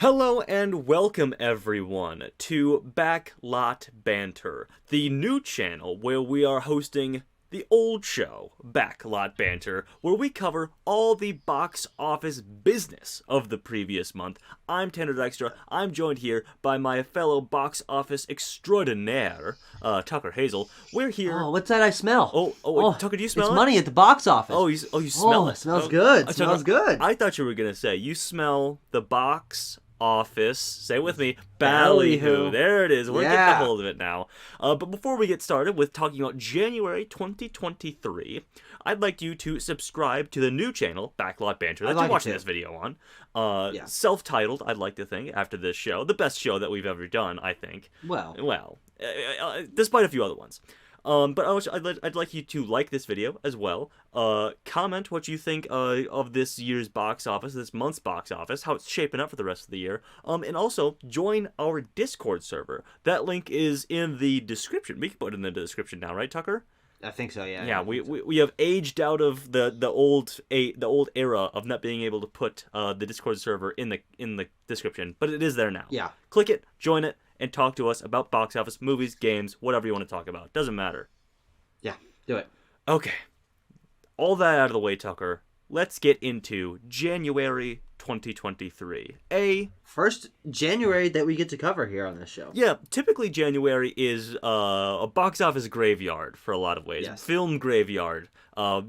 Hello and welcome everyone to Back Lot Banter, the new channel where we are hosting the old show, Back Lot Banter, where we cover all the box office business of the previous month. I'm Tanner Dykstra. I'm joined here by my fellow box office extraordinaire, Tucker Hazel. We're here. Oh, what's that I smell? Tucker, do you smell it's it? money at the box office. You smell it. It smells good. It smells good. I thought you were gonna say you smell the box office. Say it with me, ballyhoo. There it is. We're getting a hold of it now. But before we get started with talking about January 2023, I'd like you to subscribe to the new channel, Back Lot Banter, that you're watching this video on. Self-titled, I'd like to think, after this show. The best show that we've ever done, I think. Well, despite a few other ones. But I'd like you to like this video as well. Comment what you think of this year's box office, this month's box office, how it's shaping up for the rest of the year. And also join our Discord server. That link is in the description. We can put it in the description now, right, Tucker? I think so. Yeah. Yeah. We have aged out of the old era of not being able to put the Discord server in the description, but it is there now. Yeah. Click it, join it, and talk to us about box office, movies, games, whatever you want to talk about. Doesn't matter. Yeah, do it. Okay. All that out of the way, Tucker. Let's get into January 2023. First January that we get to cover here on this show. Yeah, typically January is a box office graveyard for a lot of ways. Yes. Film graveyard.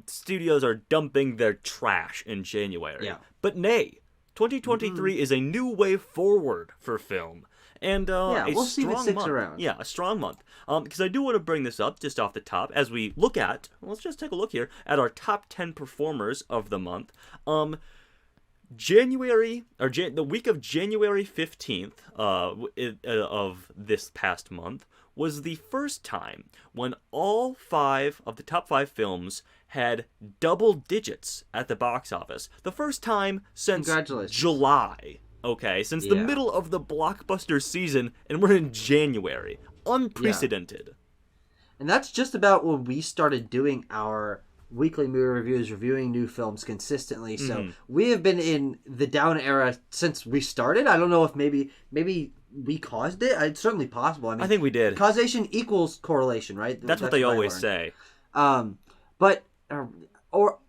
Studios are dumping their trash in January. Yeah. But nay, 2023 is a new way forward for film. And we'll see if it sticks month. around. Yeah, a strong month. Because I do want to bring this up just off the top as we look at, let's just take a look here at our top 10 performers of the month. The week of January 15th of this past month was the first time when all 5 of the top 5 films had double digits at the box office. The first time since July. Okay, since the middle of the blockbuster season, and we're in January. Unprecedented. Yeah. And that's just about when we started doing our weekly movie reviews, reviewing new films consistently. So we have been in the down era since we started. I don't know if maybe we caused it. It's certainly possible. I think we did. Causation equals correlation, right? That's what they always say. But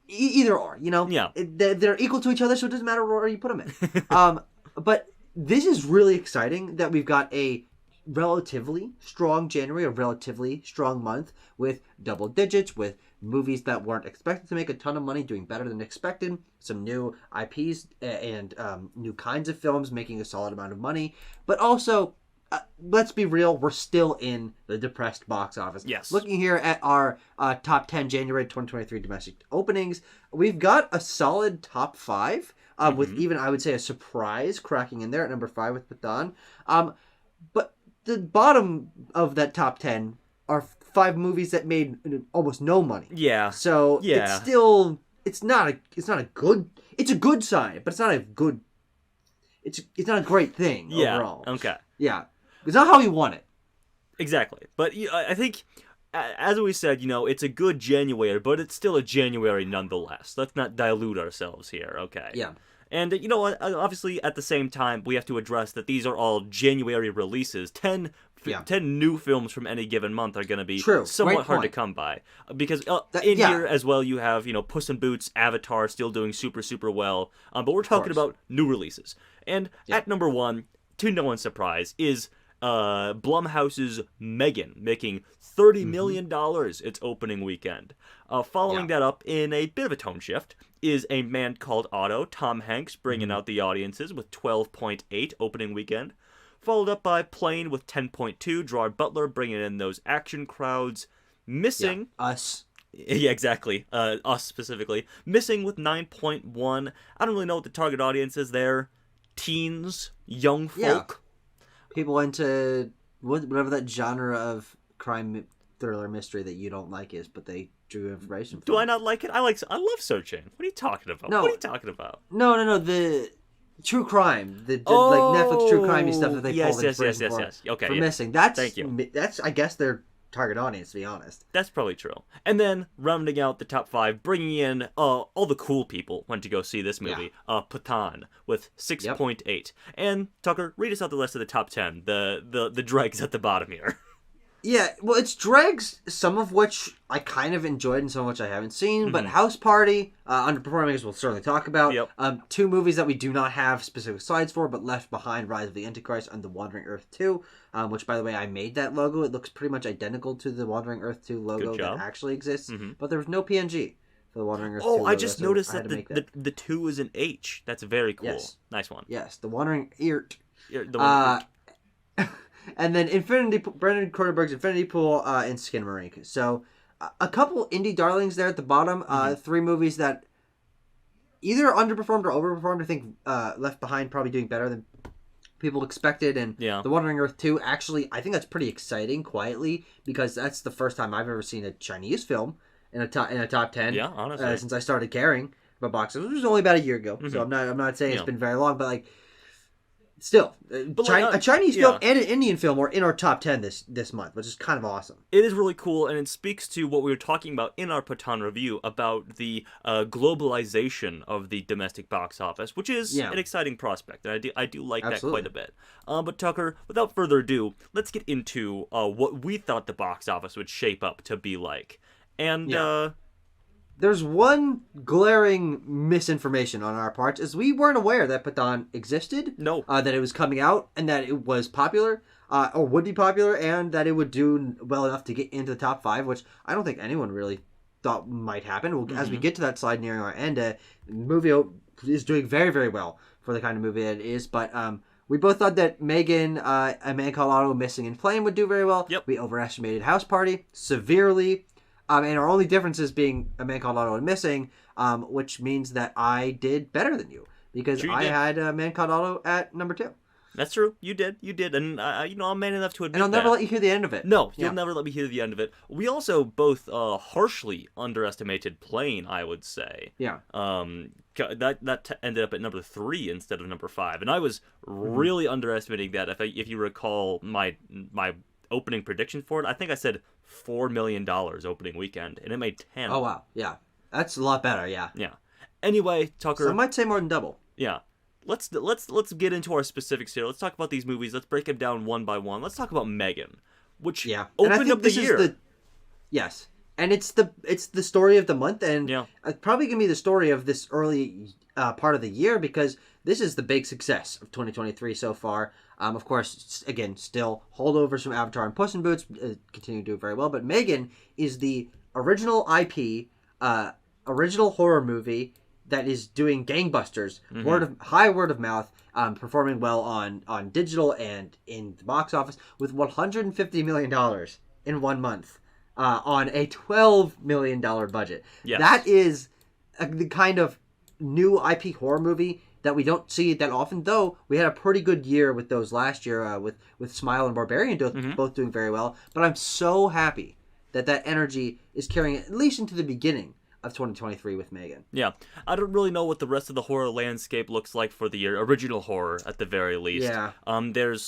either or, you know? Yeah. They're equal to each other, so it doesn't matter where you put them in. But this is really exciting that we've got a relatively strong January, a relatively strong month with double digits, with movies that weren't expected to make a ton of money doing better than expected, some new IPs and new kinds of films making a solid amount of money. But also, let's be real, we're still in the depressed box office. Yes. Looking here at our top 10 January 2023 domestic openings, we've got a solid top 5. With even, I would say, a surprise cracking in there at number 5 with PATHAAN. But the bottom of that top 10 are 5 movies that made almost no money. Yeah. So it's still, it's not a good sign, but it's not a good, it's not a great thing overall. Okay. Yeah. It's not how you want it. Exactly. But I think, as we said, it's a good January, but it's still a January nonetheless. Let's not dilute ourselves here, okay? Yeah. And, obviously, at the same time, we have to address that these are all January releases. 10 new films from any given month are going to be somewhat hard to come by. Because here as well, you have, Puss in Boots, Avatar still doing super, super well. But we're talking about new releases. And at number 1, to no one's surprise, is Blumhouse's Megan, making $30 million its opening weekend. Following that up in a bit of a tone shift is A Man Called Otto, Tom Hanks bringing out the audiences with 12.8 opening weekend. Followed up by Plane with 10.2, Gerard Butler bringing in those action crowds. Missing... Us. Yeah, exactly. Us specifically. Missing with 9.1. I don't really know what the target audience is there. Teens, young folk. People into whatever that genre of crime thriller mystery that you don't like is, but they drew information from. Do I not like it? I love searching. What are you talking about? No. What are you talking about? No. The true crime, like Netflix true crime stuff that they pulled inspiration for Okay, for Missing. That's thank you. That's I guess their target audience, to be honest. That's probably true. And then rounding out the top 5, bringing in all the cool people went to go see this movie. PATHAAN with 6.8. Yep. And Tucker, read us out the rest of the top 10. The dregs at the bottom here. Yeah, well, it's dregs, some of which I kind of enjoyed and some of which I haven't seen. But House Party, underperforming, as we'll certainly talk about. Yep. 2 movies that we do not have specific slides for, but Left Behind, Rise of the Antichrist, and The Wandering Earth 2. Which, by the way, I made that logo. It looks pretty much identical to the Wandering Earth 2 logo that actually exists. But there was no PNG for the Wandering Earth 2 logo. I just noticed that the 2 is an H. That's very cool. Yes. Nice one. Yes, The Wandering Earth. And then Brandon Cronenberg's Infinity Pool and SKINAMARINK. So a couple indie darlings there at the bottom. 3 movies that either underperformed or overperformed. I think Left Behind probably doing better than people expected. And The Wandering Earth 2, actually, I think that's pretty exciting, quietly, because that's the first time I've ever seen a Chinese film in a top 10. Yeah, honestly. Since I started caring about box office, which was only about a year ago. So I'm not saying it's been very long, but like, still, a Chinese film and an Indian film were in our top 10 this month, which is kind of awesome. It is really cool, and it speaks to what we were talking about in our PATHAAN review about the globalization of the domestic box office, which is an exciting prospect, and I do like that quite a bit. But Tucker, without further ado, let's get into what we thought the box office would shape up to be like. And there's one glaring misinformation on our parts, is we weren't aware that PATHAAN existed. No. That it was coming out, and that it was popular, or would be popular, and that it would do well enough to get into the top 5, which I don't think anyone really thought might happen. As we get to that slide nearing our end, the movie is doing very, very well for the kind of movie that it is, but we both thought that Megan, A Man Called Otto, Missing in Flame would do very well. Yep. We overestimated House Party severely. And our only differences being A Man Called Otto and Missing, which means that I did better than you. Because I had A Man Called Otto at number 2. That's true. You did. And, I'm man enough to admit and I'll never let you hear the end of it. No, you'll never let me hear the end of it. We also both harshly underestimated Plane, I would say. Yeah. That ended up at number 3 instead of number 5. And I was really underestimating that. If you recall my opening prediction for it, I think I said $4 million opening weekend, and it made 10. Oh wow, yeah, that's a lot better. Yeah. Anyway, Tucker, I might say more than double. Yeah, let's get into our specifics here. Let's talk about these movies. Let's break them down one by one. Let's talk about Megan, which opened up the year. Yes, and it's the story of the month, and it's probably gonna be the story of this early part of the year, because this is the big success of 2023 so far. Of course, again, still holdovers from Avatar and Puss in Boots continue to do very well, but Megan is the original IP, original horror movie that is doing gangbusters, high word of mouth, performing well on digital and in the box office, with $150 million in 1 month on a $12 million budget. Yes. That is the kind of new IP horror movie that we don't see that often, though we had a pretty good year with those last year, with Smile and Barbarian both doing very well. But I'm so happy that energy is carrying it at least into the beginning of 2023 with Megan. Yeah, I don't really know what the rest of the horror landscape looks like for the year. Original horror, at the very least. Yeah. There's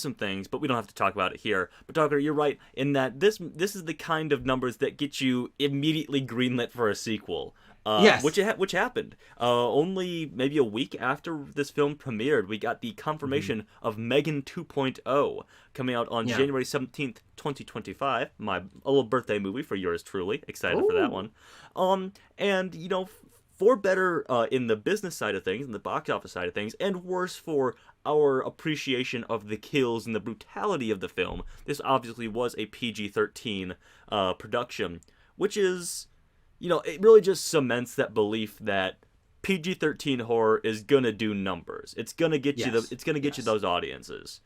some things, but we don't have to talk about it here. But Tucker, you're right in that this is the kind of numbers that get you immediately greenlit for a sequel. Yes. Which happened. Only maybe a week after this film premiered, we got the confirmation of Megan 2.0 coming out on January 17th, 2025. A little birthday movie for yours truly. Excited for that one. And, for better in the business side of things, in the box office side of things, and worse for our appreciation of the kills and the brutality of the film, this obviously was a PG-13 production, which is... it really just cements that belief that PG-13 horror is gonna do numbers. It's gonna get you you those audiences.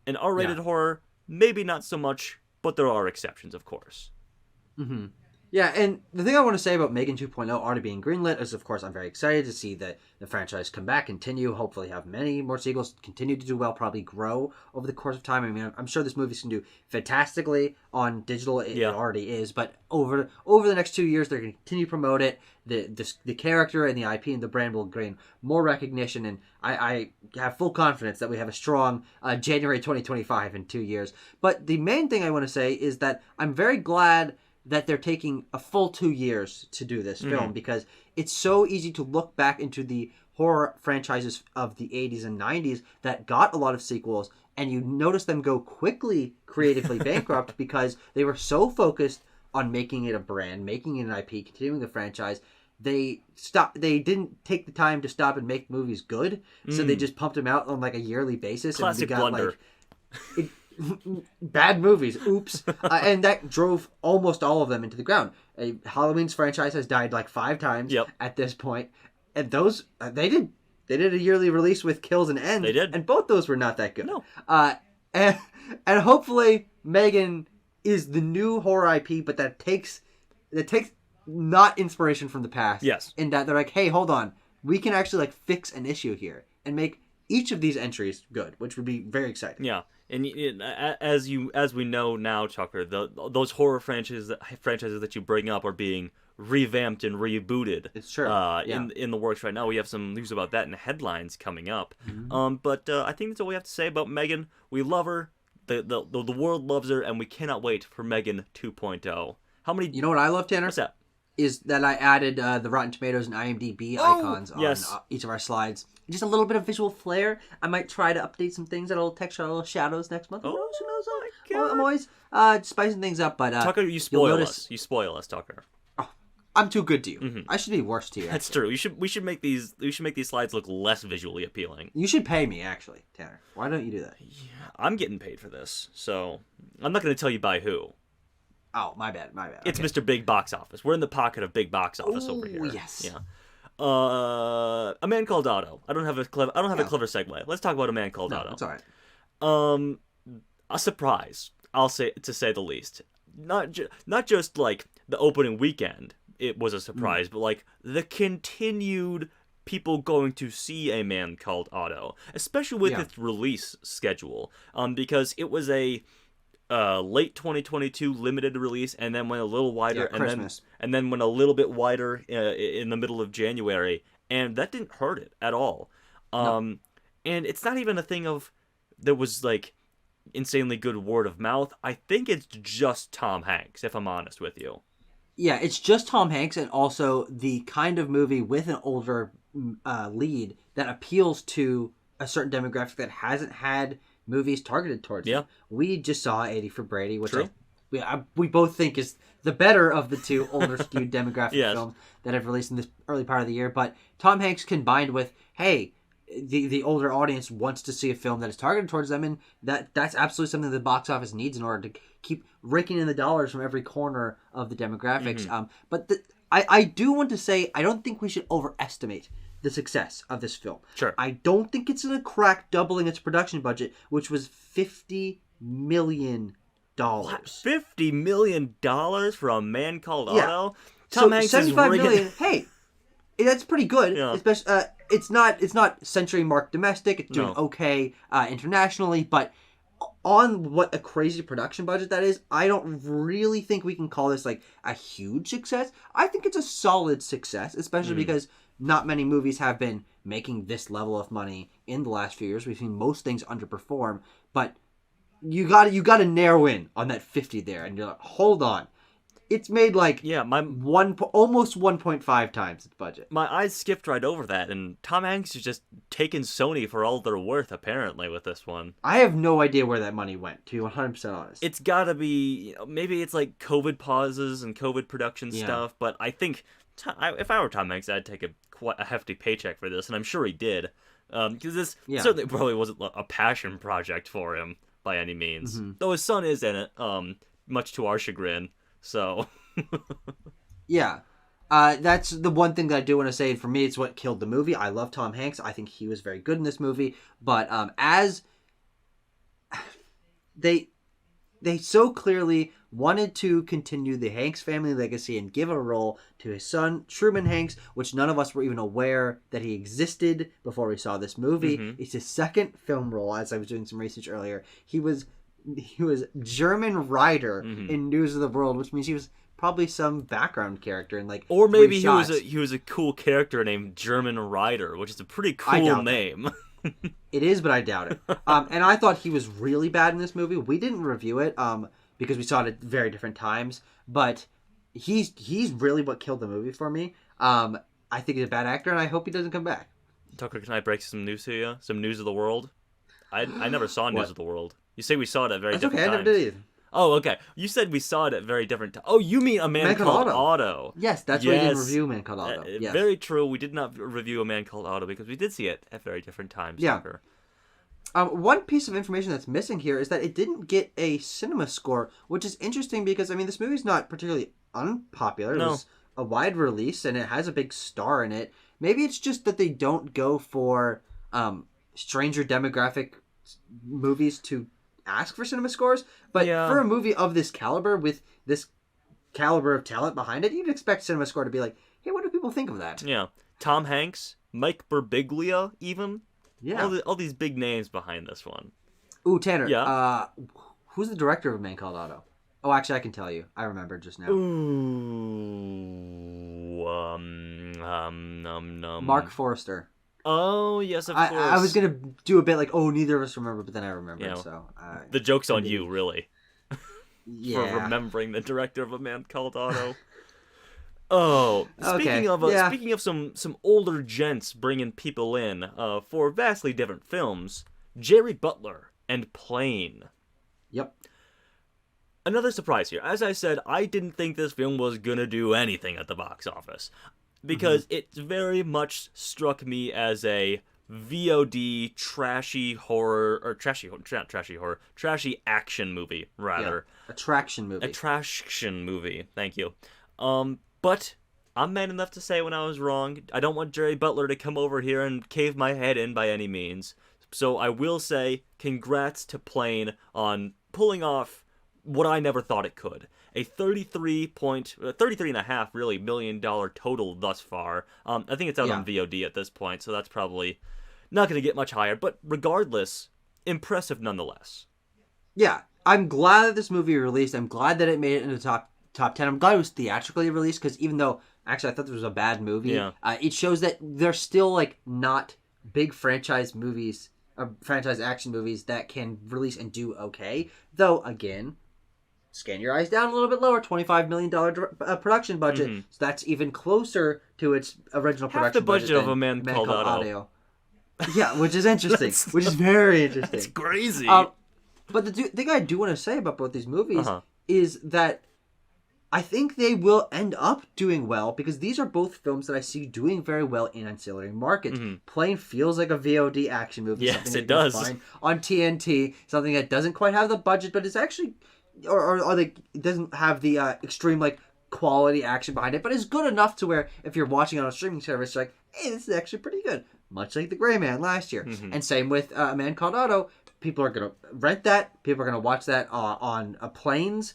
And R-rated horror, maybe not so much, but there are exceptions, of course. Yeah, and the thing I want to say about Megan 2.0 already being greenlit is, of course, I'm very excited to see the franchise come back, continue, hopefully have many more sequels, continue to do well, probably grow over the course of time. I mean, I'm sure this movie's going to do fantastically on digital. It already is, but over the next 2 years, they're going to continue to promote it. The character and the IP and the brand will gain more recognition, and I have full confidence that we have a strong January 2025 in 2 years. But the main thing I want to say is that I'm very glad that they're taking a full 2 years to do this film, because it's so easy to look back into the horror franchises of the 80s and 90s that got a lot of sequels, and you notice them go quickly creatively bankrupt because they were so focused on making it a brand, making it an IP, continuing the franchise. They didn't take the time to stop and make movies good, so they just pumped them out on like a yearly basis. Classic and we got blunder. Bad movies, oops. And that drove almost all of them into the ground. Halloween's franchise has died like 5 times at this point, and those they did a yearly release with Kills and Ends. They did, and both those were not that good. No. And hopefully Megan is the new horror IP, but that takes not inspiration from the past. Yes. In that they're like, hey, hold on, we can actually like fix an issue here and make each of these entries good, which would be very exciting. Yeah. And as we know now, Tucker, those horror franchises that you bring up are being revamped and rebooted. It's true. In the works right now. We have some news about that in the headlines coming up. But I think that's all we have to say about Megan. We love her. The world loves her, and we cannot wait for Megan 2.0. How many? You know what I love, Tanner? What's that? Is that I added the Rotten Tomatoes and IMDb icons on each of our slides. Just a little bit of visual flair. I might try to update some things, little texture, little shadows next month. Who knows? I'm always spicing things up. But Tucker, you spoil us. You spoil us, Tucker. Oh, I'm too good to you. I should be worse to you. That's true. We should make these slides look less visually appealing. You should pay me, actually, Tanner. Why don't you do that? Yeah, I'm getting paid for this, so I'm not going to tell you by who. Oh, my bad. It's Mr. Big Box Office. We're in the pocket of Big Box Office over here. Yes. Yeah. A Man Called Otto. I don't have a clever segue. Let's talk about A Man Called Otto. That's all right. A surprise, I'll say, to say the least. Not just like the opening weekend, it was a surprise, but like the continued people going to see A Man Called Otto, especially with its release schedule, because it was a late 2022 limited release, and then went a little wider, and then went a little bit wider in the middle of January, and that didn't hurt it at all. And it's not even a thing of there was like insanely good word of mouth. I think it's just Tom Hanks, if I'm honest with you. Yeah, it's just Tom Hanks, and also the kind of movie with an older lead that appeals to a certain demographic that hasn't had movies targeted towards them. We just saw 80 for Brady, which we both think is the better of the two older skewed demographic films that have released in this early part of the year. But Tom Hanks combined with, hey, the older audience wants to see a film that is targeted towards them, and that's absolutely something the box office needs in order to keep raking in the dollars from every corner of the demographics. But I do want to say, I don't think we should overestimate the success of this film. Sure. I don't think it's going to crack doubling its production budget, which was $50 million. What? $50 million for A Man Called Otto? Tom Hanks $75 is million. Hey, that's pretty good. Yeah. Especially, it's not century mark domestic. It's doing okay internationally, but on what a crazy production budget that is, I don't really think we can call this like a huge success. I think it's a solid success, especially because not many movies have been making this level of money in the last few years. We've seen most things underperform, but you got to narrow in on that 50 there, and you're like, hold on. It's made like almost 1.5 times its budget. My eyes skipped right over that, and Tom Hanks is just taking Sony for all they're worth, apparently, with this one. I have no idea where that money went, to be 100% honest. It's gotta be, maybe it's like COVID pauses and COVID production stuff, but I think if I were Tom Hanks, I'd take quite a hefty paycheck for this, and I'm sure he did. Because this certainly probably wasn't a passion project for him by any means. Though his son is in it, much to our chagrin. So, that's the one thing that I do want to say. And for me, it's what killed the movie. I love Tom Hanks. I think he was very good in this movie. But as they so clearly wanted to continue the Hanks family legacy and give a role to his son, Truman Hanks, which none of us were even aware that he existed before we saw this movie. Mm-hmm. It's his second film role, as I was doing some research earlier. He was German writer in News of the World, which means he was probably some background character in like or maybe he was a cool character named German Rider, which is a pretty cool name. It is, but I doubt it. And I thought he was really bad in this movie. We didn't review it because we saw it at very different times. But he's really what killed the movie for me. I think he's a bad actor, and I hope he doesn't come back. Tucker, can I break some news to you? Some News of the World? I never saw News of the World. You say we saw it at very different times. I never did either. Oh, okay. You said we saw it at very different times. Oh, you mean A Man Called Otto. Yes, that's why we didn't review Man Called Otto. Yes. Very true. We did not review A Man Called Otto because we did see it at very different times. Yeah. Tucker. One piece of information that's missing here is that it didn't get a cinema score, which is interesting because, I mean, this movie's not particularly unpopular. No. It was a wide release, and it has a big star in it. Maybe it's just that they don't go for stranger demographic movies to ask for cinema scores, but for a movie of this caliber with this caliber of talent behind it, you'd expect cinema score to be like, hey, what do people think of that? Yeah. Tom Hanks, Mike Birbiglia, even. Yeah. All these big names behind this one. Ooh, Tanner. Yeah. Who's the director of A Man Called Otto? Oh, actually, I can tell you. I remember just now. Ooh. Mark Forrester. Oh, yes, of course. I was going to do a bit like, oh, neither of us remember, but then I remembered, Yeah. so... the joke's on you, really. Yeah. For remembering the director of A Man Called Otto. Oh, speaking of some older gents bringing people in for vastly different films, Jerry Butler and Plane. Yep. Another surprise here. As I said, I didn't think this film was gonna do anything at the box office because it very much struck me as a VOD trashy action movie, rather. Yeah. Attraction movie. Thank you. But I'm man enough to say when I was wrong. I don't want Jerry Butler to come over here and cave my head in by any means. So I will say congrats to Plane on pulling off what I never thought it could. A $33.5 really $1 million total thus far. I think it's out on VOD at this point, so that's probably not going to get much higher. But regardless, impressive nonetheless. Yeah, I'm glad that this movie released. I'm glad that it made it into top 10. I'm glad it was theatrically released because even though actually I thought this was a bad movie, it shows that there's still like not big franchise movies, franchise action movies that can release and do okay. Though again, scan your eyes down a little bit lower, $25 million production budget, so that's even closer to its original production half the budget of A Man Called Otto. Audio. Yeah, which is interesting, which is very interesting. It's crazy. But the thing I do want to say about both these movies is that I think they will end up doing well because these are both films that I see doing very well in ancillary markets. Plane feels like a VOD action movie. Yes, it does. Find on TNT, something that doesn't quite have the budget, but it's actually, or like it doesn't have the extreme like quality action behind it, but it's good enough to where if you're watching it on a streaming service, you're like, hey, this is actually pretty good. Much like The Gray Man last year. And same with A Man Called Otto. People are going to rent that. People are going to watch that on planes.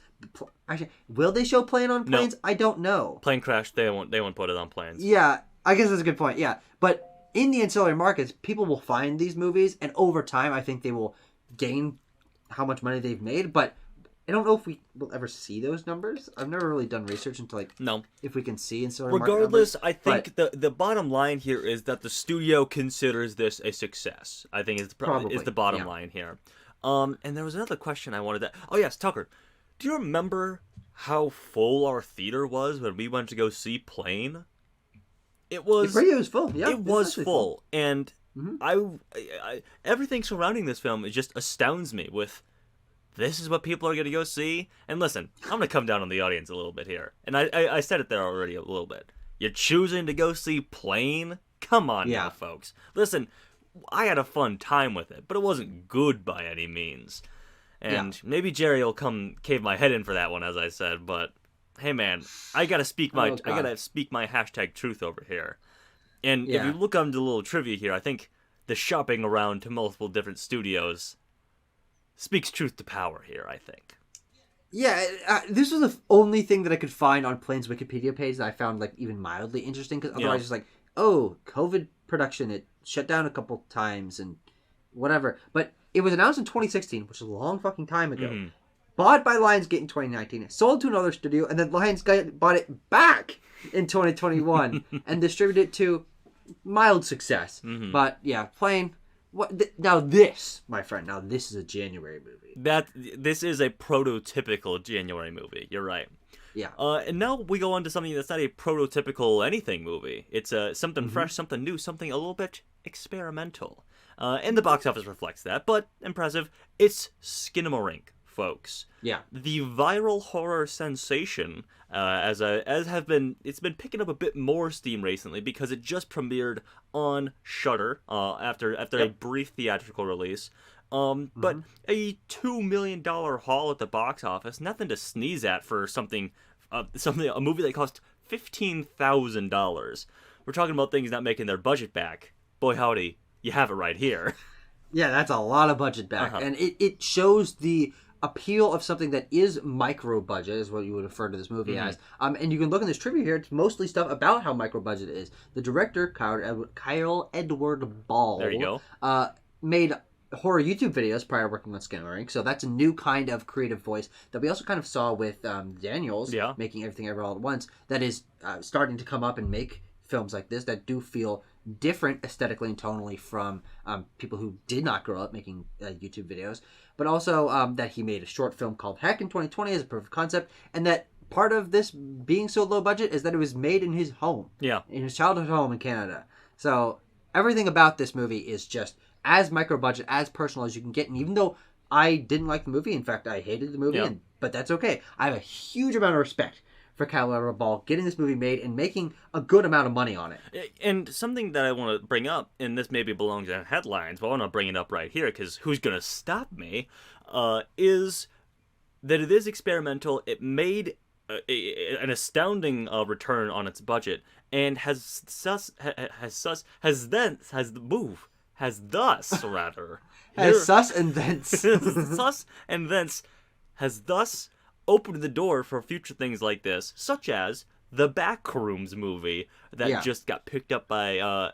Actually, will they show Plane on planes? No. I don't know. Plane crash, they won't put it on planes. Yeah, I guess that's a good point. Yeah. But in the ancillary markets, people will find these movies, and over time, I think they will gain how much money they've made. But I don't know if we will ever see those numbers. I've never really done research into if we can see ancillary market numbers. Regardless, I think the bottom line here is that the studio considers this a success. I think is the bottom line here. And there was another question I wanted to... Oh yes, Tucker, do you remember how full our theater was when we went to go see Plane? It was full. Yeah, it was full. And I everything surrounding this film just astounds me with... This is what people are going to go see? And listen, I'm going to come down on the audience a little bit here. And I said it there already a little bit. You're choosing to go see Plane? Come on now, folks. Listen, I had a fun time with it, but it wasn't good by any means. And maybe Jerry will come cave my head in for that one, as I said. But hey, man, I got to speak my hashtag truth over here. And if you look under the little trivia here, I think the shopping around to multiple different studios... speaks truth to power here, I think. Yeah, this was the only thing that I could find on Plane's Wikipedia page that I found like even mildly interesting. Because otherwise, it's like, oh, COVID production, it shut down a couple times and whatever. But it was announced in 2016, which is a long fucking time ago. Mm-hmm. Bought by Lionsgate in 2019, sold to another studio, and then Lionsgate bought it back in 2021 and distributed it to mild success. Mm-hmm. But yeah, Plane. Now this, my friend, now this is a January movie. This is a prototypical January movie. You're right. Yeah. And now we go on to something that's not a prototypical anything movie. It's something fresh, something new, something a little bit experimental. And the box office reflects that, but impressive. It's SKINAMARINK, folks. Yeah. The viral horror sensation, it's been picking up a bit more steam recently because it just premiered on Shudder after a brief theatrical release. But a $2 million haul at the box office, nothing to sneeze at for a movie that cost $15,000. We're talking about things not making their budget back. Boy howdy, you have it right here. Yeah, that's a lot of budget back. And it shows the appeal of something that is micro budget, is what you would refer to this movie as. And you can look in this trivia here. It's mostly stuff about how micro budget it is. The director, Kyle Edward Ball, there you go, made horror YouTube videos prior to working on SKINAMARINK, so that's a new kind of creative voice that we also kind of saw with Daniels making Everything Ever All at Once, that is starting to come up and make films like this that do feel different aesthetically and tonally from people who did not grow up making YouTube videos, but also that he made a short film called Heck in 2020 as a proof of concept, and that part of this being so low budget is that it was made in his home, in his childhood home in Canada. So everything about this movie is just as micro budget, as personal as you can get. And even though I didn't like the movie, in fact, I hated the movie, but that's okay. I have a huge amount of respect for Kyle Edward Ball getting this movie made and making a good amount of money on it. And something that I want to bring up, and this maybe belongs in headlines, but I want to bring it up right here because who's going to stop me, is that it is experimental. It made an astounding return on its budget and has thus opened the door for future things like this, such as the Backrooms movie that just got picked up by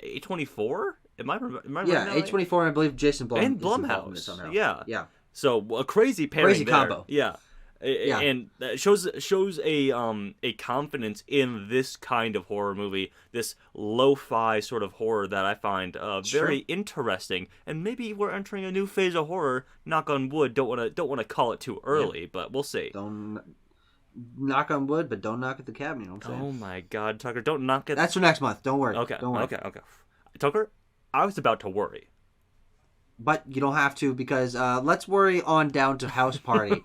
A24. Am I right? A24, and I believe Jason Blum and Blumhouse. Yeah. So a crazy pairing, crazy combo. Yeah. And that shows a confidence in this kind of horror movie, this lo-fi sort of horror that I find very interesting. And maybe we're entering a new phase of horror. Knock on wood. Don't want to call it too early, but we'll see. Don't knock on wood, but don't knock at the cabinet. You know what I'm saying? Oh my God, Tucker! Don't knock at. That's for next month. Don't worry. Okay. Don't worry. Okay. Tucker, I was about to worry, but you don't have to, because let's worry on down to House Party.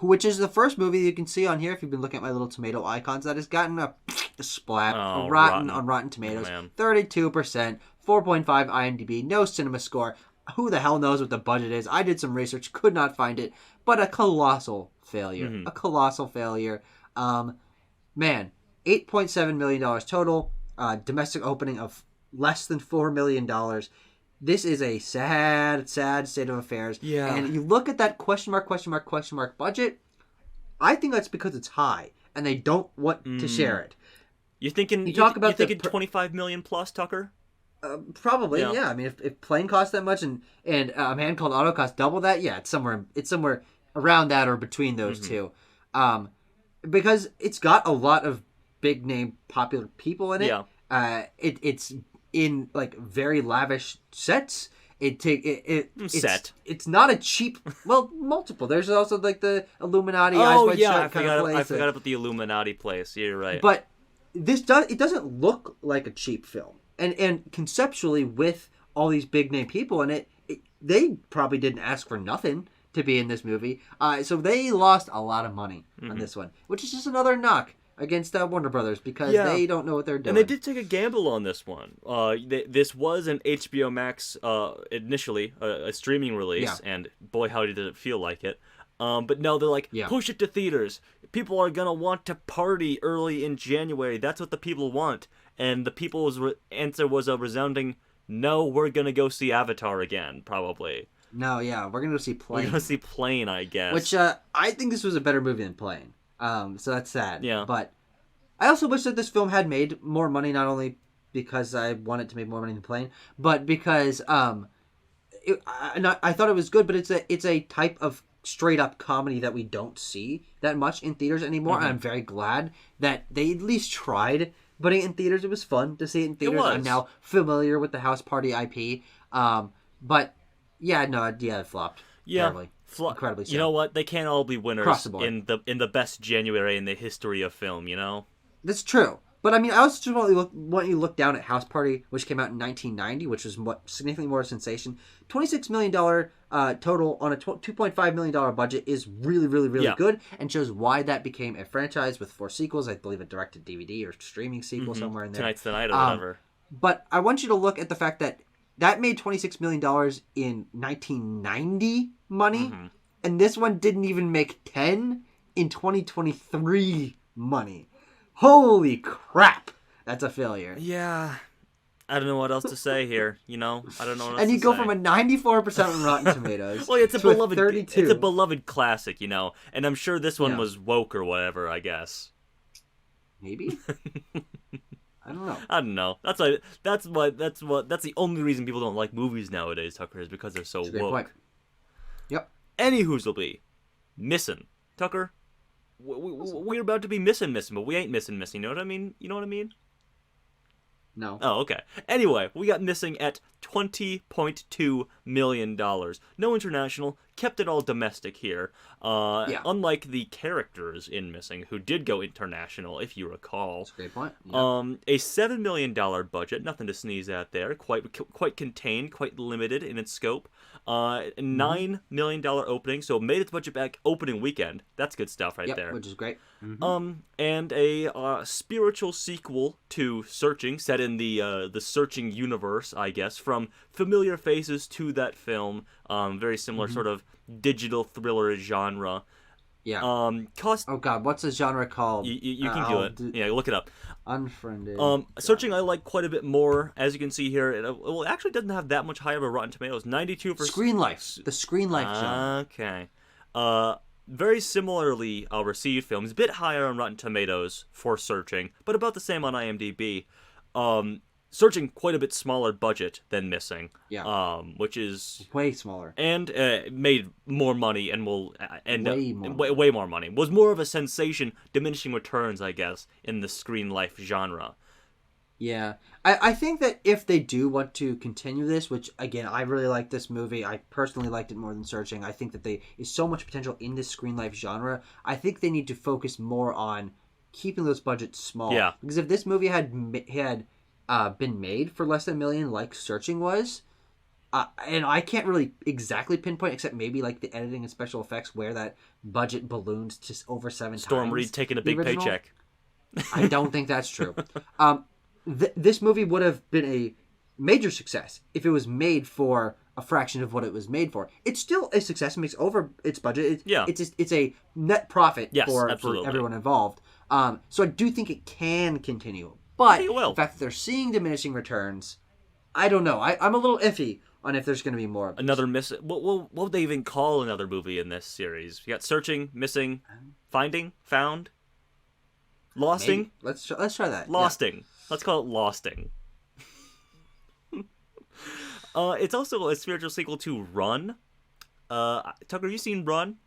Which is the first movie you can see on here if you've been looking at my little tomato icons that has gotten a splat rotten on Rotten Tomatoes. 32%, 4.5 IMDb, no cinema score. Who the hell knows what the budget is? I did some research, could not find it, but a colossal failure. A colossal failure. Man, $8.7 million total, domestic opening of less than $4 million. This is a sad, sad state of affairs. Yeah. And you look at that question mark budget, I think that's because it's high, and they don't want to share it. You're thinking 25 million plus, Tucker? Probably, yeah. I mean, if Plane costs that much and a Man Called Otto costs double that, yeah, it's somewhere around that or between those two. Because it's got a lot of big name popular people in it. Yeah. It's in like very lavish sets. It's not a cheap, multiple. There's also like the Illuminati Eyes Wide Shut I forgot about the Illuminati place. You're right. But it doesn't look like a cheap film. And conceptually, with all these big name people in it, they probably didn't ask for nothing to be in this movie. So they lost a lot of money on this one, which is just another knock against Warner Brothers, because they don't know what they're doing. And they did take a gamble on this one. This was an HBO Max, initially, a streaming release, and boy howdy did it feel like it. But no, they're like, push it to theaters. People are going to want to party early in January. That's what the people want. And the people's answer was a resounding, no, we're going to go see Avatar again, probably. No, yeah, we're gonna go see We're Plane. gonna see Plane, I guess. Which I think this was a better movie than Plane. So that's sad. Yeah. But I also wish that this film had made more money, not only because I wanted to make more money than Plane, but because I thought it was good. But it's a type of straight up comedy that we don't see that much in theaters anymore. Mm-hmm. And I'm very glad that they at least tried putting it in theaters. It was fun to see it in theaters. was. I'm now familiar with the House Party IP. But yeah, no, it flopped. Yeah. Terribly. Incredibly so. You know what? They can't all be winners Across the board. in the best January in the history of film. You know. That's true. But I mean, I also just want you to look down at House Party, which came out in 1990, which was significantly more sensation. $26 million total on a $2.5 million budget is really, really, really good, and shows why that became a franchise with 4 sequels. I believe a direct-to-DVD or streaming sequel somewhere in there. Tonight's the Night or whatever. But I want you to look at the fact that made $26 million in 1990 money, and this one didn't even make 10 in 2023 money. Holy crap! That's a failure. Yeah. I don't know what else to say here. You know, I don't know what else And you to go say. from a 94% on Rotten Tomatoes. Well, it's a to beloved 32. It's a beloved classic, you know. And I'm sure this one was woke or whatever, I guess. Maybe? I don't know. I don't know. That's the only reason people don't like movies nowadays, Tucker, is because they're so That's a great woke. point. Yep. Anywho's'll be missing. Tucker, we're about to be missing, but we ain't missing. You know what I mean? You know what I mean? No. Oh, okay. Anyway, we got missing at $20.2 million. No international, kept it all domestic here. Unlike the characters in Missing, who did go international, if you recall. That's a great point. Yep. A $7 million budget, nothing to sneeze at there. Quite contained, quite limited in its scope. $9 million opening, so made its budget back opening weekend. That's good stuff right there. Which is great. And a spiritual sequel to Searching, set in the Searching universe, I guess, from familiar faces to that film. Very similar sort of digital thriller genre. Yeah. Cost. Oh God, what's the genre called? You can do it. Yeah, look it up. Unfriended. Searching I like quite a bit more, as you can see here. It actually doesn't have that much higher of a Rotten Tomatoes. 92%. Screen Life. The Screen Life genre. Okay. Very similarly received films, a bit higher on Rotten Tomatoes for Searching, but about the same on IMDb. Searching quite a bit smaller budget than Missing. Yeah. Which is way smaller. And made more money and will end way up way more money. Was more of a sensation, diminishing returns, I guess, in the Screen Life genre. Yeah. I think that if they do want to continue this, which, again, I really like this movie. I personally liked it more than Searching. I think that there is so much potential in this Screen Life genre. I think they need to focus more on keeping those budgets small. Yeah. Because if this movie had been made for less than $1 million like Searching was, and I can't really exactly pinpoint, except maybe like the editing and special effects where that budget balloons just over 7 times. Storm Reed taking a big paycheck. I don't think that's true. This movie would have been a major success if it was made for a fraction of what it was made for. It's still a success. It makes over its budget. It's a net profit for everyone involved. So I do think it can continue. But the fact that they're seeing diminishing returns, I don't know. I'm a little iffy on if there's going to be more. Another what would they even call another movie in this series? You got Searching, Missing, Finding, Found, Losting. Maybe. Let's try that. Losting. Yeah. Let's call it Losting. It's also a spiritual sequel to Run. Tucker, have you seen Run?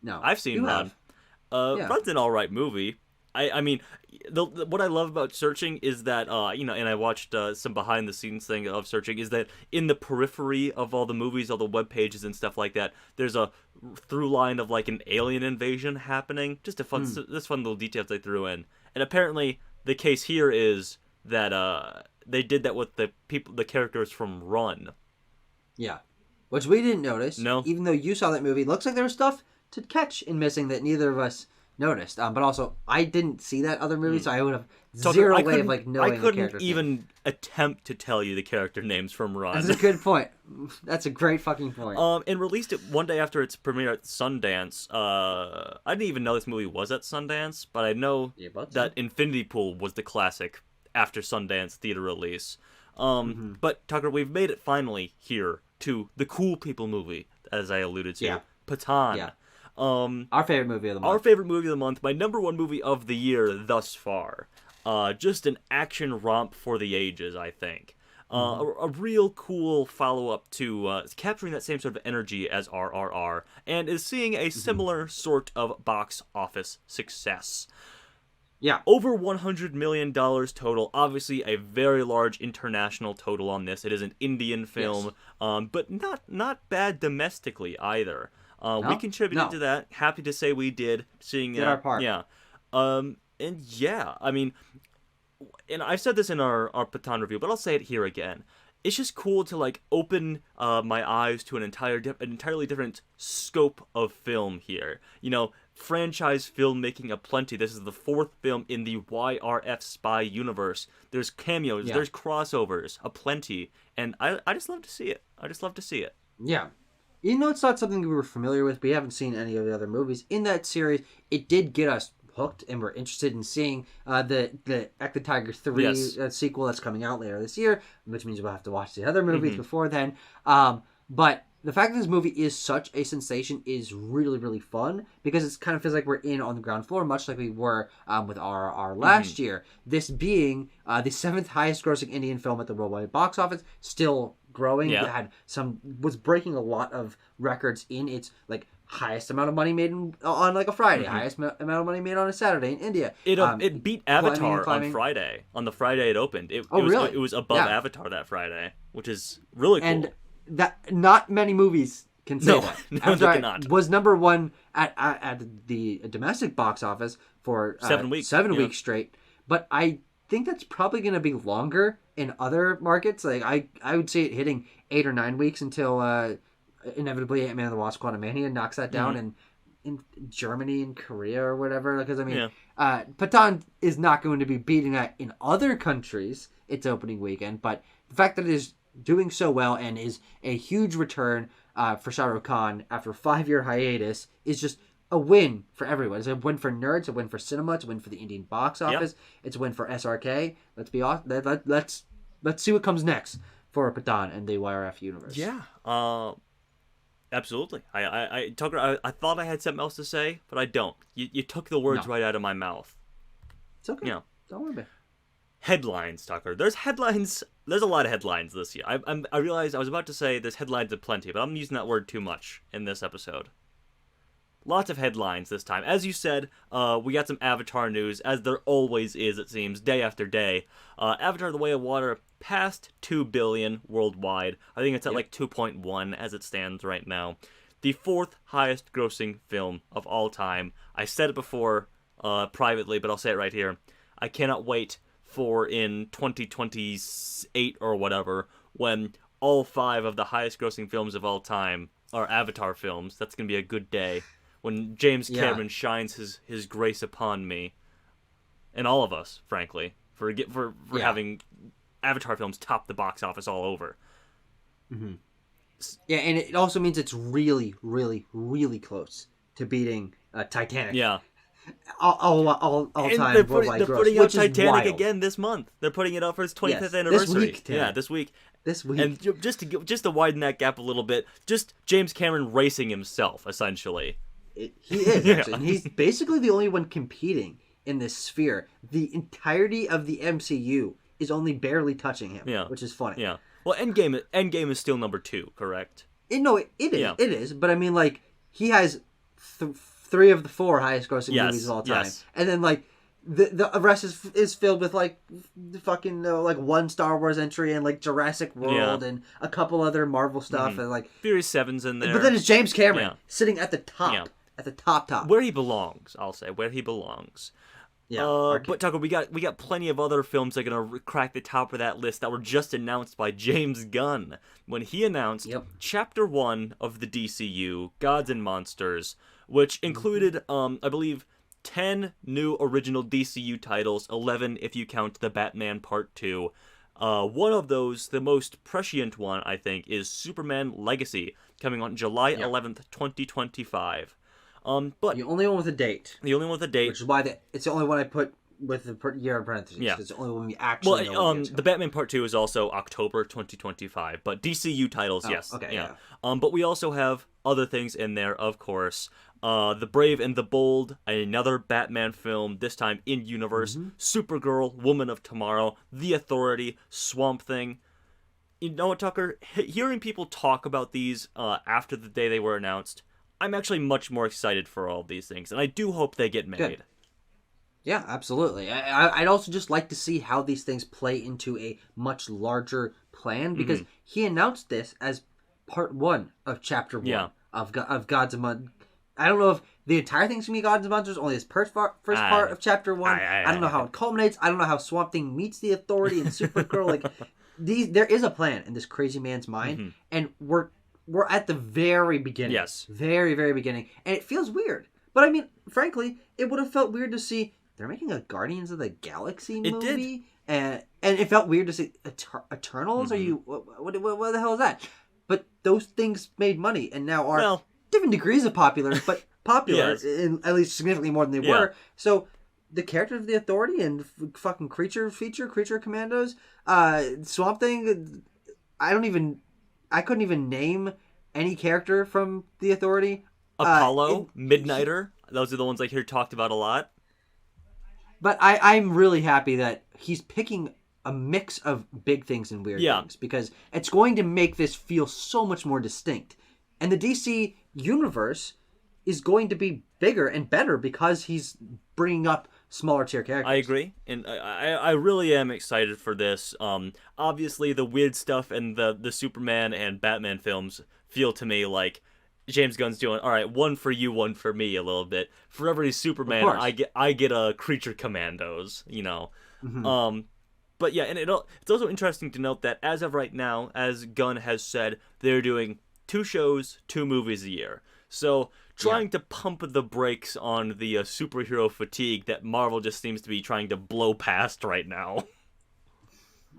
No. I've seen Run. Run's an alright movie. I mean, what I love about Searching is that, and I watched some behind-the-scenes thing of Searching, is that in the periphery of all the movies, all the web pages and stuff like that, there's a through line of, like, an alien invasion happening. Just fun little details they threw in. And apparently, the case here is that they did that with the characters from Run. Yeah. Which we didn't notice. No. Even though you saw that movie. It looks like there was stuff to catch in Missing that neither of us noticed. But also, I didn't see that other movie, so I would have zero way of like knowing the character. I couldn't even attempt to tell you the character names from Run. That's a good point. That's a great fucking point. And released it one day after its premiere at Sundance. I didn't even know this movie was at Sundance, but I know that Infinity Pool was the classic after Sundance theater release. But Tucker, we've made it finally here to the cool people movie, as I alluded to. Yeah. PATHAAN. Yeah. Our favorite movie of the month. Our favorite movie of the month. My number one movie of the year thus far. Just an action romp for the ages, I think. A real cool follow-up to capturing that same sort of energy as RRR, and is seeing a similar sort of box office success. Yeah. Over $100 million total. Obviously, a very large international total on this. It is an Indian film, but not bad domestically either. We contributed to that. Happy to say we did. Did our part. Yeah. And yeah, I mean, and I've said this in our PATHAAN review, but I'll say it here again. It's just cool to like open my eyes to an entirely different scope of film here. You know, franchise filmmaking aplenty. This is the fourth film in the YRF Spy universe. There's cameos, there's crossovers aplenty, and I just love to see it. I just love to see it. Yeah. You know, it's not something we were familiar with. We haven't seen any of the other movies in that series. It did get us hooked, and we're interested in seeing the Act the Tiger 3 sequel that's coming out later this year, which means we'll have to watch the other movies before then. But the fact that this movie is such a sensation is really, really fun, because it kind of feels like we're in on the ground floor, much like we were with RRR last year. This being the seventh highest grossing Indian film at the worldwide box office, still growing. It had was breaking a lot of records in its like highest amount of money made on like a Friday, highest amount of money made on a Saturday in India. It beat Avatar on Friday. On the Friday it opened. It was above Avatar that Friday, which is really cool. And that not many movies can say that. No, they cannot. Was number one at the domestic box office for 7 weeks. 7 weeks straight. But I think that's probably going to be longer in other markets. Like I would say it hitting 8 or 9 weeks until inevitably Ant-Man and the Wasp: Quantumania knocks that down in Germany and Korea or whatever. Because I mean, PATHAAN is not going to be beating that in other countries its opening weekend. But the fact that it is doing so well and is a huge return for Shah Rukh Khan after a 5-year hiatus is just a win for everyone. It's a win for nerds, a win for cinema, it's a win for the Indian box office, it's a win for SRK. Let's be awesome. Let's see what comes next for PATHAAN and the YRF universe. Yeah, absolutely. Tucker, I thought I had something else to say, but I don't. You took the words right out of my mouth. It's okay. Yeah, don't worry about it. Headlines, Tucker. There's headlines. There's a lot of headlines this year. I realized I was about to say there's headlines aplenty, but I'm using that word too much in this episode. Lots of headlines this time. As you said, we got some Avatar news, as there always is, it seems, day after day. Avatar: The Way of Water passed 2 billion worldwide. I think it's at like 2.1 as it stands right now. The fourth highest grossing film of all time. I said it before privately, but I'll say it right here. I cannot wait for in 2028 or whatever, when all 5 of the highest grossing films of all time are Avatar films. That's going to be a good day. When James Cameron shines his grace upon me, and all of us, frankly, for having Avatar films top the box office all over. Mm-hmm. Yeah, and it also means it's really, really, really close to beating Titanic. Yeah. All time they're worldwide gross, putting out Titanic again this month. They're putting it out for its 25th anniversary. This week. And just to widen that gap a little bit, just James Cameron racing himself, essentially. He is, actually. And he's basically the only one competing in this sphere. The entirety of the MCU is only barely touching him, which is funny. Yeah. Well, Endgame is still number 2, correct? It is. Yeah. It is. But I mean, like, he has 3 of the 4 highest grossing movies of all time. Yes. And then, like, the rest is filled with, like, the fucking, like, one Star Wars entry and, like, Jurassic World and a couple other Marvel stuff. And, like, Furious 7's in there. But then it's James Cameron sitting at the top. Yeah. At the top. Where he belongs, I'll say. Where he belongs. Yeah. But Tucker, we got plenty of other films that are gonna crack the top of that list that were just announced by James Gunn when he announced Chapter 1 of the DCU, Gods and Monsters, which included, I believe, 10 new original DCU titles, 11 if you count the Batman Part 2. One of those, the most prescient one, I think, is Superman Legacy, coming on July 11th, 2025. But the only one with a date. The only one with a date. Which is why it's the only one I put with the year in parentheses. Yeah. It's only when we actually know when the Batman Part 2 is also October 2025, but DCU titles, yes. Okay, yeah. But we also have other things in there, of course. The Brave and the Bold, another Batman film, this time in universe. Supergirl, Woman of Tomorrow, The Authority, Swamp Thing. You know what, Tucker? Hearing people talk about these after the day they were announced, I'm actually much more excited for all of these things, and I do hope they get made. Good. Yeah, absolutely. I'd also just like to see how these things play into a much larger plan, because he announced this as part 1 of chapter 1 of Gods and Monsters. I don't know if the entire thing's going to be Gods and Monsters, only this first part of chapter 1. I don't know how it culminates. I don't know how Swamp Thing meets the Authority and Supergirl. Like, there is a plan in this crazy man's mind, and we're at the very beginning. Yes. Very, very beginning. And it feels weird. But I mean, frankly, it would have felt weird to see they're making a Guardians of the Galaxy movie. It did. And it felt weird to see Eternals. Are you what the hell is that? But those things made money and now are different degrees of popular, but popular in at least significantly more than they were. So the character of the Authority and fucking creature commandos, Swamp Thing. I couldn't even name any character from the Authority. Apollo, Midnighter. Those are the ones I hear talked about a lot. But I'm really happy that he's picking a mix of big things and weird things, because it's going to make this feel so much more distinct. And the DC universe is going to be bigger and better because he's bringing up smaller tier characters. I agree, and I really am excited for this. Obviously, the weird stuff and the Superman and Batman films feel to me like James Gunn's doing, all right, one for you, one for me, a little bit. For every Superman, I get a Creature Commandos, you know. But yeah, and it's also interesting to note that as of right now, as Gunn has said, they're doing 2 shows, 2 movies a year. So trying to pump the brakes on the superhero fatigue that Marvel just seems to be trying to blow past right now.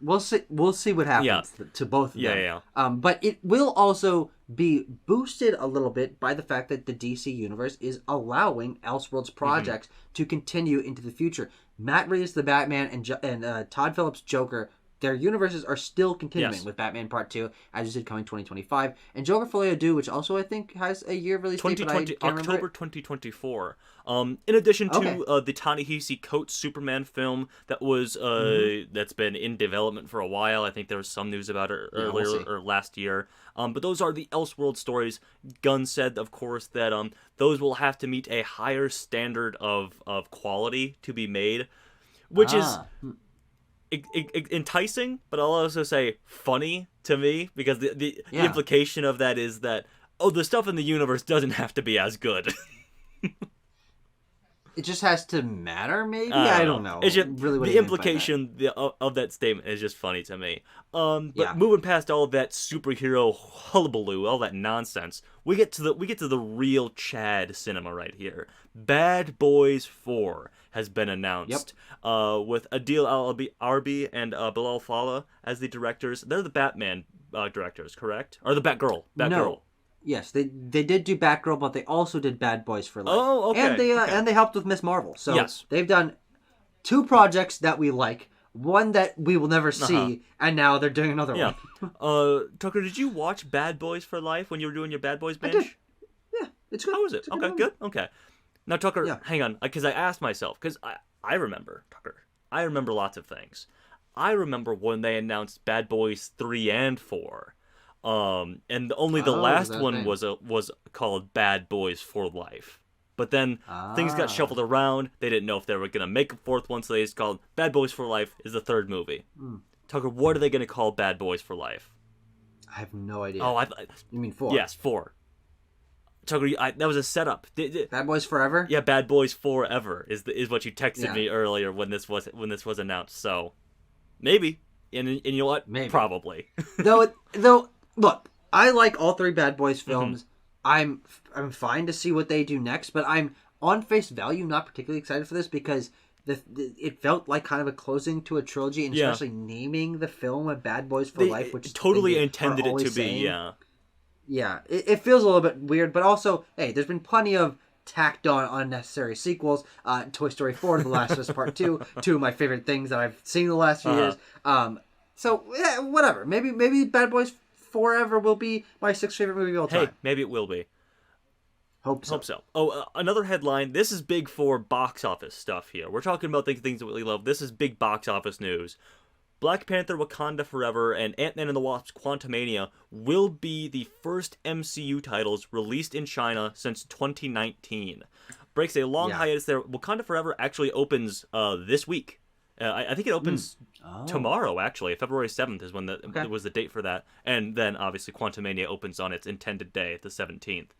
We'll see what happens to both of them. But it will also be boosted a little bit by the fact that the DC universe is allowing Elseworlds projects to continue into the future. Matt Reeves, the Batman, and Todd Phillips' Joker, their universes are still continuing with Batman Part 2, as you said, coming 2025. And Joker Folie à Deux, which also I think has a year release date, but I can't October 2024. In addition to the Ta-Nehisi Coates Superman film that was that's been in development for a while. I think there was some news about it earlier or last year. But those are the Elseworld stories. Gunn said, of course, that those will have to meet a higher standard of quality to be made, which is enticing, but I'll also say funny to me, because the implication of that is that, the stuff in the universe doesn't have to be as good. It just has to matter, maybe? I don't know. It's just, really the implication of that statement is just funny to me. But moving past all of that superhero hullabaloo, all that nonsense, we get to the real Chad cinema right here. Bad Boys 4 has been announced, with Adil Arbi and Bilal Fallah as the directors. They're the Batman directors, correct? Or the Batgirl? No. Yes, they did do Batgirl, but they also did Bad Boys for Life. Oh, okay. And they helped with Miss Marvel. So they've done 2 projects that we like, one that we will never see, and now they're doing another one. Tucker, did you watch Bad Boys for Life when you were doing your Bad Boys binge? I did. Yeah, it's good. How was it? Okay, good. Okay. Now, Tucker, hang on, because I asked myself, because I remember, Tucker, I remember lots of things. I remember when they announced Bad Boys 3 and 4. And only the last one was called Bad Boys for Life. But then things got shuffled around. They didn't know if they were going to make a 4th one, so they just called Bad Boys for Life is the 3rd movie. Tucker, what are they going to call Bad Boys for Life? I have no idea. Oh, you mean 4? Yes, 4. Tucker, that was a setup. Bad Boys Forever? Yeah, Bad Boys Forever is what you texted me earlier when this was announced. So maybe, and you know what? Maybe. Probably. Though, look, I like all 3 Bad Boys films. I'm fine to see what they do next, but I'm on face value not particularly excited for this, because it felt like kind of a closing to a trilogy, and especially naming the film a Bad Boys for Life, which totally intended it to be. Yeah, it feels a little bit weird, but also, hey, there's been plenty of tacked on unnecessary sequels. Toy Story 4, The Last of Us Part 2, two of my favorite things that I've seen in the last few years. So, yeah, whatever. Maybe Bad Boys Forever will be my 6th favorite movie of all time. Hey, maybe it will be. Hope so. Hope so. Oh, another headline. This is big for box office stuff here. We're talking about things that we love. This is big box office news. Black Panther Wakanda Forever and Ant-Man and the Wasp Quantumania will be the first MCU titles released in China since 2019. Breaks a long hiatus there. Wakanda Forever actually opens this week. I think it opens tomorrow, actually. February 7th is when was the date for that. And then, obviously, Quantumania opens on its intended day, the 17th.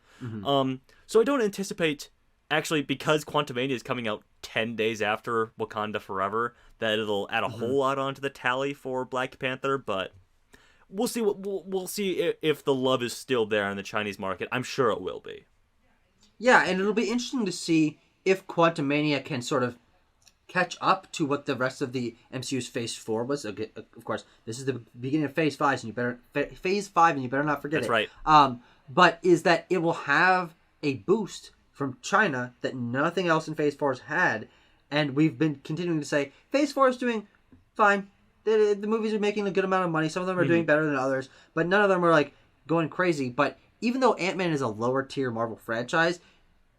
So I don't anticipate, actually, because Quantumania is coming out 10 days after Wakanda Forever, that it'll add a whole lot onto the tally for Black Panther, but we'll see we'll see if the love is still there in the Chinese market. I'm sure it will be. Yeah, and it'll be interesting to see if Quantumania can sort of catch up to what the rest of the MCU's Phase 4 was. Of course, this is the beginning of Phase 5, and you better not forget it. That's right. But is that it will have a boost from China that nothing else in Phase 4 has had, and we've been continuing to say Phase 4 is doing fine. The movies are making a good amount of money. Some of them are doing better than others, but none of them are like going crazy. But even though Ant-Man is a lower tier Marvel franchise,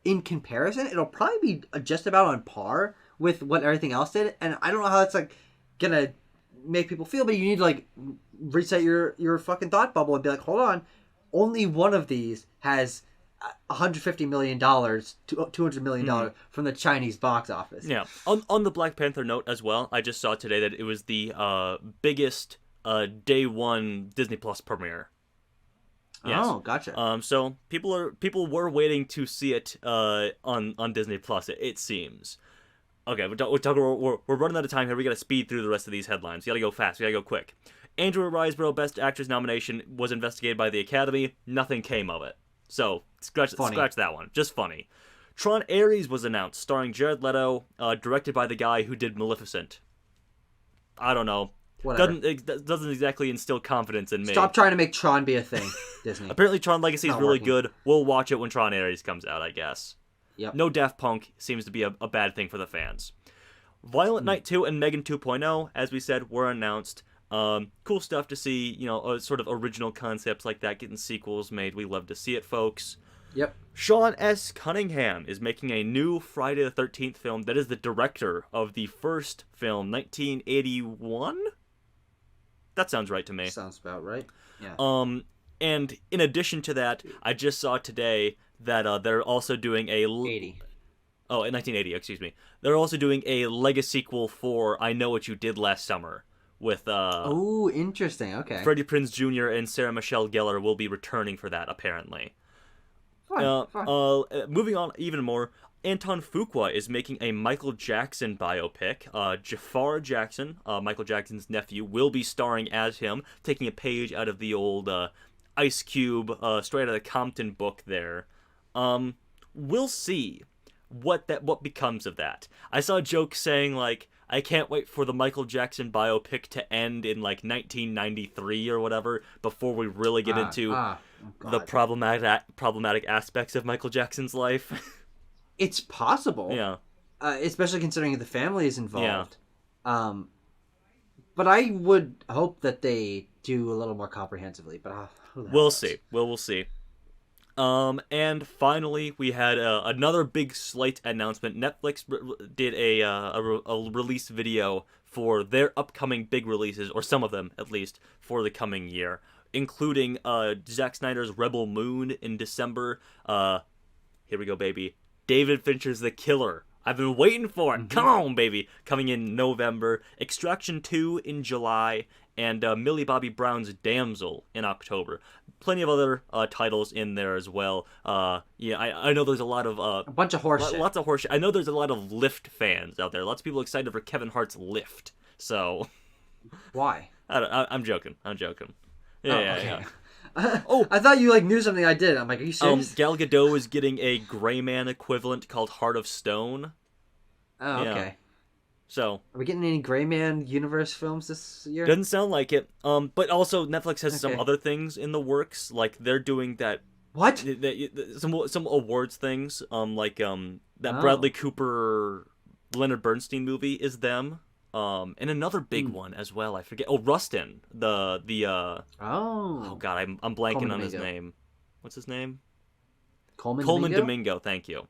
in comparison, it'll probably be just about on par with what everything else did. And I don't know how that's like gonna make people feel, but you need to like reset your fucking thought bubble and be like, hold on, only one of these has $150 million to $200 million from the Chinese box office. Yeah. On the Black Panther note as well, I just saw today that it was the biggest day one Disney Plus premiere. Yes. Oh, gotcha. So people were waiting to see it on Disney Plus. It seems. Okay, we're running out of time here. We got to speed through the rest of these headlines. We got to go fast. We got to go quick. Andrew Riseborough Best Actress nomination was investigated by the Academy. Nothing came of it. So scratch that one. Just funny. Tron Ares was announced, starring Jared Leto, directed by the guy who did Maleficent. I don't know. Whatever. Doesn't exactly instill confidence in me. Stop trying to make Tron be a thing, Disney. Apparently Tron Legacy is really good. We'll watch it when Tron Ares comes out, I guess. Yep. No Daft Punk seems to be a bad thing for the fans. Violent Night 2 and Megan 2.0, as we said, were announced. Cool stuff to see, sort of original concepts like that getting sequels made. We love to see it, folks. Yep. Sean S. Cunningham is making a new Friday the 13th film that is the director of the first film, 1981? That sounds right to me. Sounds about right. Yeah. And in addition to that, I just saw today that they're also doing a... 80. Oh, in 1980, excuse me. They're also doing a Lego sequel for I Know What You Did Last Summer. With oh, interesting. Okay. Freddie Prinze Jr. and Sarah Michelle Gellar will be returning for that, apparently. Fine. Moving on even more, Anton Fuqua is making a Michael Jackson biopic. Jafar Jackson, Michael Jackson's nephew, will be starring as him, taking a page out of the old Ice Cube, straight out of the Compton book there. We'll see what becomes of that. I saw a joke saying, like, I can't wait for the Michael Jackson biopic to end in, like, 1993 or whatever, before we really get into the problematic aspects of Michael Jackson's life. It's possible. Yeah. Especially considering the family is involved. Yeah. But I would hope that they do a little more comprehensively, but we'll see. We'll see. And finally, we had another big slate announcement. Netflix did a release video for their upcoming big releases, or some of them at least, for the coming year, including Zack Snyder's Rebel Moon in December. Here we go, baby. David Fincher's The Killer. I've been waiting for it. Come on, baby. Coming in November. Extraction 2 in July. And Millie Bobby Brown's Damsel in October. Plenty of other titles in there as well. I know there's a lot of... a bunch of horse shit. Lots of horse shit. I know there's a lot of Lift fans out there. Lots of people excited for Kevin Hart's Lift. So... Why? I'm joking. Yeah. I thought you knew something I did. I'm like, are you serious? Gal Gadot is getting a Gray Man equivalent called Heart of Stone. Oh, okay. Yeah. So, are we getting any Gray Man universe films this year? Doesn't sound like it. But also Netflix has some other things in the works. Like they're doing that What? Some awards things, that Oh. Bradley Cooper, Leonard Bernstein movie is them. And another big one as well. I forget. Oh, Rustin. Oh God, I'm blanking Coleman on his Domingo. name. What's his name? Coleman Domingo. Thank you.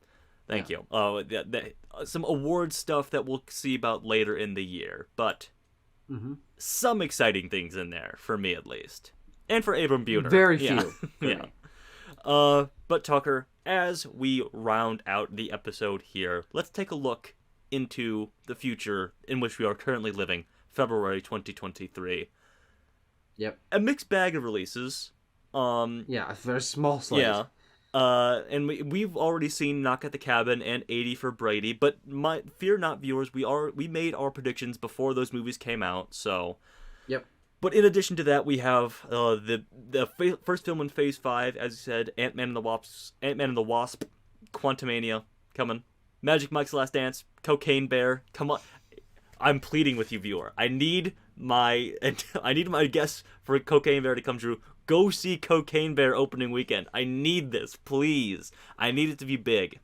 Some award stuff that we'll see about later in the year, but some exciting things in there for me at least, and for Abram Buner. Very few. Yeah. But Tucker, as we round out the episode here, let's take a look into the future in which we are currently living, February 2023. Yep. A mixed bag of releases. Yeah, a very small slate. Yeah. And we've already seen Knock at the Cabin and 80 for Brady, but fear not, viewers, we made our predictions before those movies came out, so. Yep. But in addition to that, we have the first film in Phase 5, as you said, Ant-Man and the Wasp, Quantumania coming, Magic Mike's Last Dance, Cocaine Bear, come on. I'm pleading with you, viewer. I need my guess for Cocaine Bear to come true. Go see Cocaine Bear opening weekend. I need this, please. I need it to be big.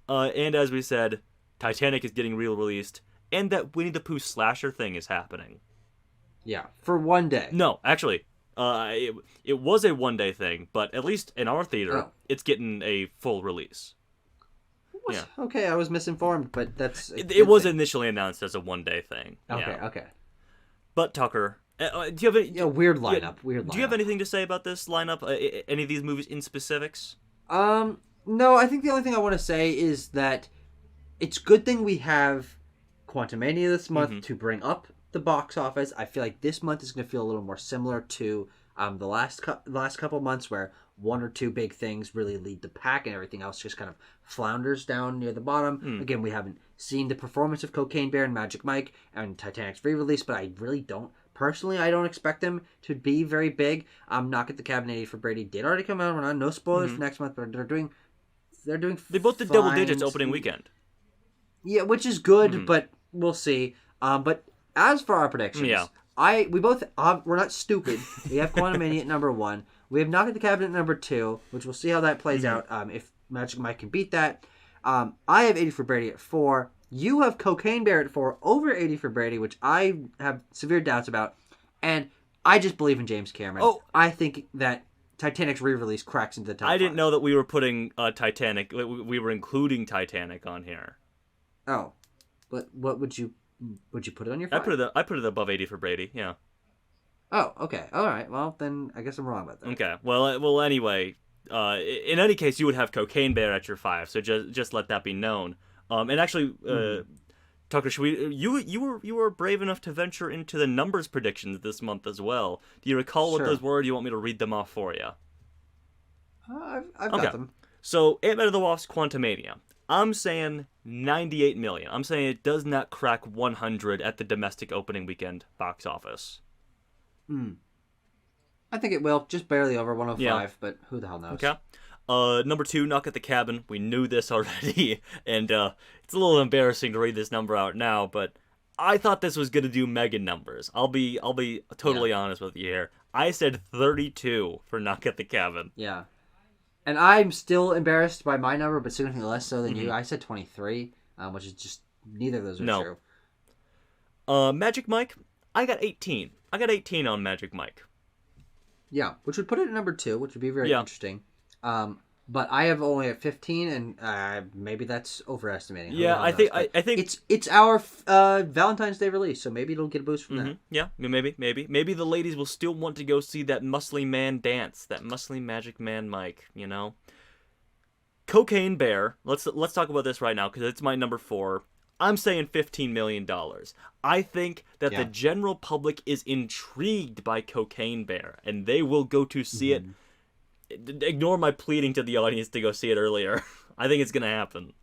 And as we said, Titanic is getting re-released, and that Winnie the Pooh slasher thing is happening. Yeah, for one day. No, actually, it was a one-day thing, but at least in our theater, it's getting a full release. What? Yeah. Okay, I was misinformed, but that's... It was initially announced as a one-day thing. Okay. But Tucker, do you have any... Yeah, weird lineup. Do you have anything to say about this lineup? Any of these movies in specifics? No, I think the only thing I want to say is that it's a good thing we have Quantumania this month to bring up the box office. I feel like this month is going to feel a little more similar to the last couple months, where one or two big things really lead the pack and everything else just kind of flounders down near the bottom. Again, we haven't seen the performance of Cocaine Bear and Magic Mike and Titanic's re-release, but I really don't. Personally, I don't expect them to be very big. Knock at the Cabin 80 for Brady did already come out. We're not no spoilers for next month, but they're doing. They both did double digits opening weekend. Yeah, which is good, but we'll see. But as for our predictions, we're not stupid. We have Quantumania at number 1. We have Knock at the Cabin at number 2, which we'll see how that plays out. If Magic Mike can beat that, I have 80 for Brady at 4. You have Cocaine Bear at 4 over 80 for Brady, which I have severe doubts about. And I just believe in James Cameron. Oh, I think that Titanic's re-release cracks into the top 5. Didn't know that we were putting Titanic. We were including Titanic on here. Oh, but what would you put it on your 5? I put it above 80 for Brady. Yeah. Oh, okay. All right. Well, then I guess I'm wrong about that. Okay. Well. Anyway, in any case, you would have Cocaine Bear at your 5. So just let that be known. And actually, Tucker, you were brave enough to venture into the numbers predictions this month as well. Do you recall what those were? Or do you want me to read them off for you? I've got them. So, Ant-Man and the Wasp: Quantumania. I'm saying 98 million. I'm saying it does not crack 100 at the domestic opening weekend box office. I think it will, just barely over 105, but who the hell knows? Okay. Number 2, Knock at the Cabin. We knew this already, and it's a little embarrassing to read this number out now, but I thought this was gonna do mega numbers. I'll be totally honest with you here. I said 32 for Knock at the Cabin. Yeah. And I'm still embarrassed by my number, but significantly less so than you. I said 23, which is just neither of those are true. Magic Mike, I got 18. I got 18 on Magic Mike. Yeah, which would put it at number 2, which would be very interesting. But I have only at 15, and maybe that's overestimating. Yeah, I think it's our Valentine's Day release, so maybe it'll get a boost from that. Yeah, maybe the ladies will still want to go see that muscly man dance, that muscly Magic Man Mike. You know, Cocaine Bear. Let's talk about this right now because it's my number 4. I'm saying $15 million. I think that the general public is intrigued by Cocaine Bear, and they will go to see it. Ignore my pleading to the audience to go see it earlier. I think it's going to happen.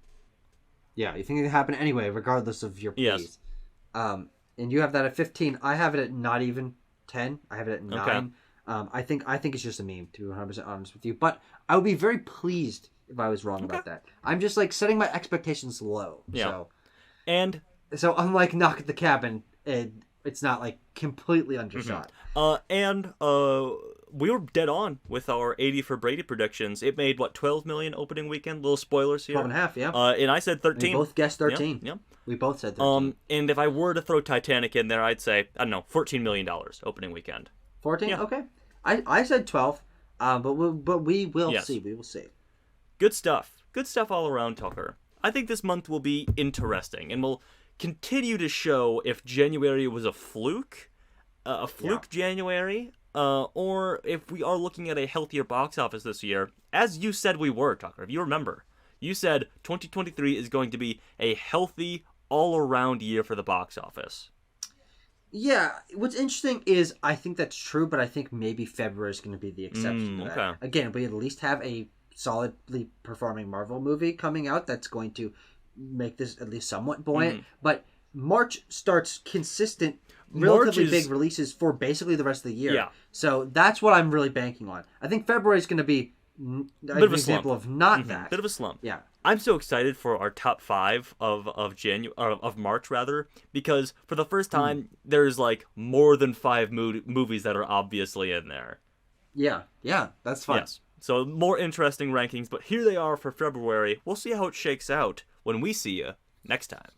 Yeah, you think it can happen anyway, regardless of your pleas. Yes. And you have that at 15. I have it at not even 10. I have it at 9. Okay. I think it's just a meme, to be 100% honest with you. But I would be very pleased if I was wrong about that. I'm just like setting my expectations low. Yeah. So unlike Knock at the Cabin, it's not like completely undershot. we were dead on with our 80 for Brady predictions. It made, what, 12 million opening weekend? Little spoilers here. 12.5, yeah. And I said 13. We both guessed 13. Yep. We both said 13. And if I were to throw Titanic in there, I'd say, I don't know, $14 million opening weekend. 14? Yeah. Okay. I said 12, but we will see. We will see. Good stuff. Good stuff all around, Tucker. I think this month will be interesting, and we'll continue to show if January was a fluke January, or if we are looking at a healthier box office this year, as you said we were, Tucker. If you remember, you said 2023 is going to be a healthy, all-around year for the box office. Yeah, what's interesting is I think that's true, but I think maybe February is going to be the exception to that. Okay. Again, we at least have a solidly performing Marvel movie coming out that's going to make this at least somewhat buoyant. But March starts consistent, relatively big releases for basically the rest of the year. Yeah. So that's what I'm really banking on. I think February is going to be an example of not that. Bit of a slump. Yeah. I'm so excited for our top 5 of March rather, because for the first time there's like more than 5 movies that are obviously in there. Yeah, that's fun. Yes. So more interesting rankings, but here they are for February. We'll see how it shakes out when we see you next time.